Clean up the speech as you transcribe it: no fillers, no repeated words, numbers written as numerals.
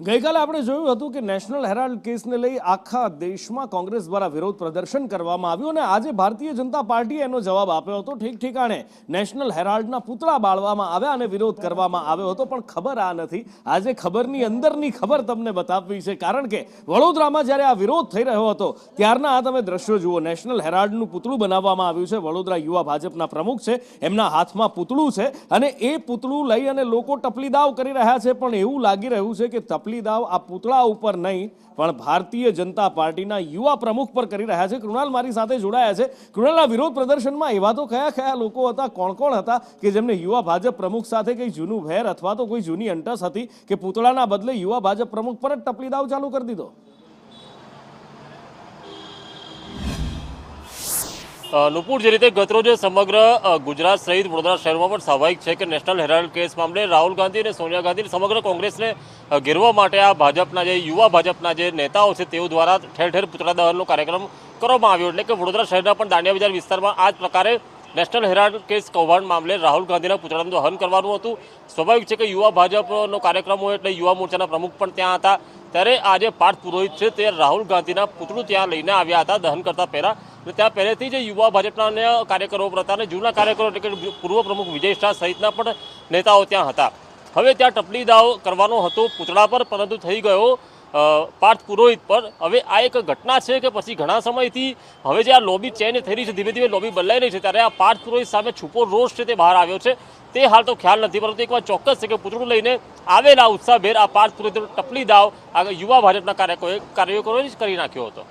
ગઈકાલે આપણે જોયું હતું કે નેશનલ હેરાલ્ડ કેસને લઈ આખા દેશમાં કોંગ્રેસ દ્વારા વિરોધ પ્રદર્શન કરવામાં આવ્યું અને આજે ભારતીય જનતા પાર્ટીએ એનો જવાબ આપ્યો હતો. ઠીક ઠેકાણે નેશનલ હેરાલ્ડના પૂતળા બાળવામાં આવ્યા અને વિરોધ કરવામાં આવ્યો હતો. પણ ખબર આ નથી, આજે ખબરની અંદરની ખબર તમને બતાવવી છે. કારણ કે વડોદરામાં જ્યારે આ વિરોધ થઈ રહ્યો હતો ત્યારના આ તમે દ્રશ્યો જુઓ. નેશનલ હેરાલ્ડનું પૂતળું બનાવવામાં આવ્યું છે. વડોદરા યુવા ભાજપના પ્રમુખ છે, એમના હાથમાં પૂતળું છે અને એ પૂતળું લઈ અને લોકો ટપલી દાવ કરી રહ્યા છે. પણ એવું લાગી રહ્યું છે કે ટપલી દાવ આ પૂતળા ઉપર નહીં પણ ભારતીય જનતા પાર્ટીના યુવા પ્રમુખ પર કરી રહ્યા છે. કૃણાલ મારી સાથે જોડાયા છે. કૃણાલના વિરોધ પ્રદર્શનમાં એવા તો કયા કયા લોકો હતા, કોણ કોણ હતા કે જેમને યુવા ભાજપ પ્રમુખ સાથે કંઈ જૂનું વેર અથવા તો કોઈ જૂની અંટસ હતી કે પૂતળાના બદલે યુવા ભાજપ પ્રમુખ પર જ ટપલી દાવ ચાલુ કરી દીધો? નુપુર, જે રીતે ગતરોજ સમગ્ર ગુજરાત સહિત વડોદરા શહેરમાં પણ સ્વાભાવિક છે કે નેશનલ હેરાલ્ડ કેસ મામલે રાહુલ ગાંધી અને સોનિયા ગાંધી સમગ્ર કોંગ્રેસને ઘેરવા માટે આ ભાજપના જે યુવા ભાજપના જે નેતાઓ છે તેઓ દ્વારા ઠેર ઠેર પૂતળા દહનનો કાર્યક્રમ કરવામાં આવ્યો. એટલે કે વડોદરા શહેરના પણ દાંડિયા બજાર વિસ્તારમાં આ જ પ્રકારે નેશનલ હેરાલ્ડ કેસ કૌભાંડ મામલે રાહુલ ગાંધીના પૂતળાનું દહન કરવાનું હતું. સ્વાભાવિક છે કે યુવા ભાજપનો કાર્યક્રમ હોય એટલે યુવા મોરચાના પ્રમુખ પણ ત્યાં હતા. ત્યારે આજે પાર્થ પુરોહિત છે તે રાહુલ ગાંધીના પૂતળું ત્યાં લઈને આવ્યા હતા દહન કરતા પહેલા. ત્યાં પહેલેથી જે યુવા ભાજપના અન્ય કાર્યકરો હતા અને જૂના કાર્યકરો એટલે કે પૂર્વ પ્રમુખ વિજય શાહ સહિતના પણ નેતાઓ ત્યાં હતા. હવે ત્યાં ટપલી દાવ કરવાનો હતો પૂતળા પર, પરંતુ થઈ ગયો પાર્થ પુરોહિત પર. હવે આ એક ઘટના છે કે પછી ઘણા સમયથી હવે જે આ લોબી ચેન્જ થઈ રહી છે, ધીમે ધીમે લોબી બદલાઈ રહી છે, ત્યારે આ પાર્થ પુરોહિત સામે છુપો રોષ છે તે બહાર આવ્યો છે. તે હાલ તો ખ્યાલ નથી, પરંતુ એક વાત ચોક્કસ છે કે પૂતળું લઈને આવેલા ઉત્સાહભેર આ પાર્થ પુરોહિત ટપલી દાવ આ યુવા ભાજપના કાર્યકરોએ જ કરી નાખ્યો હતો.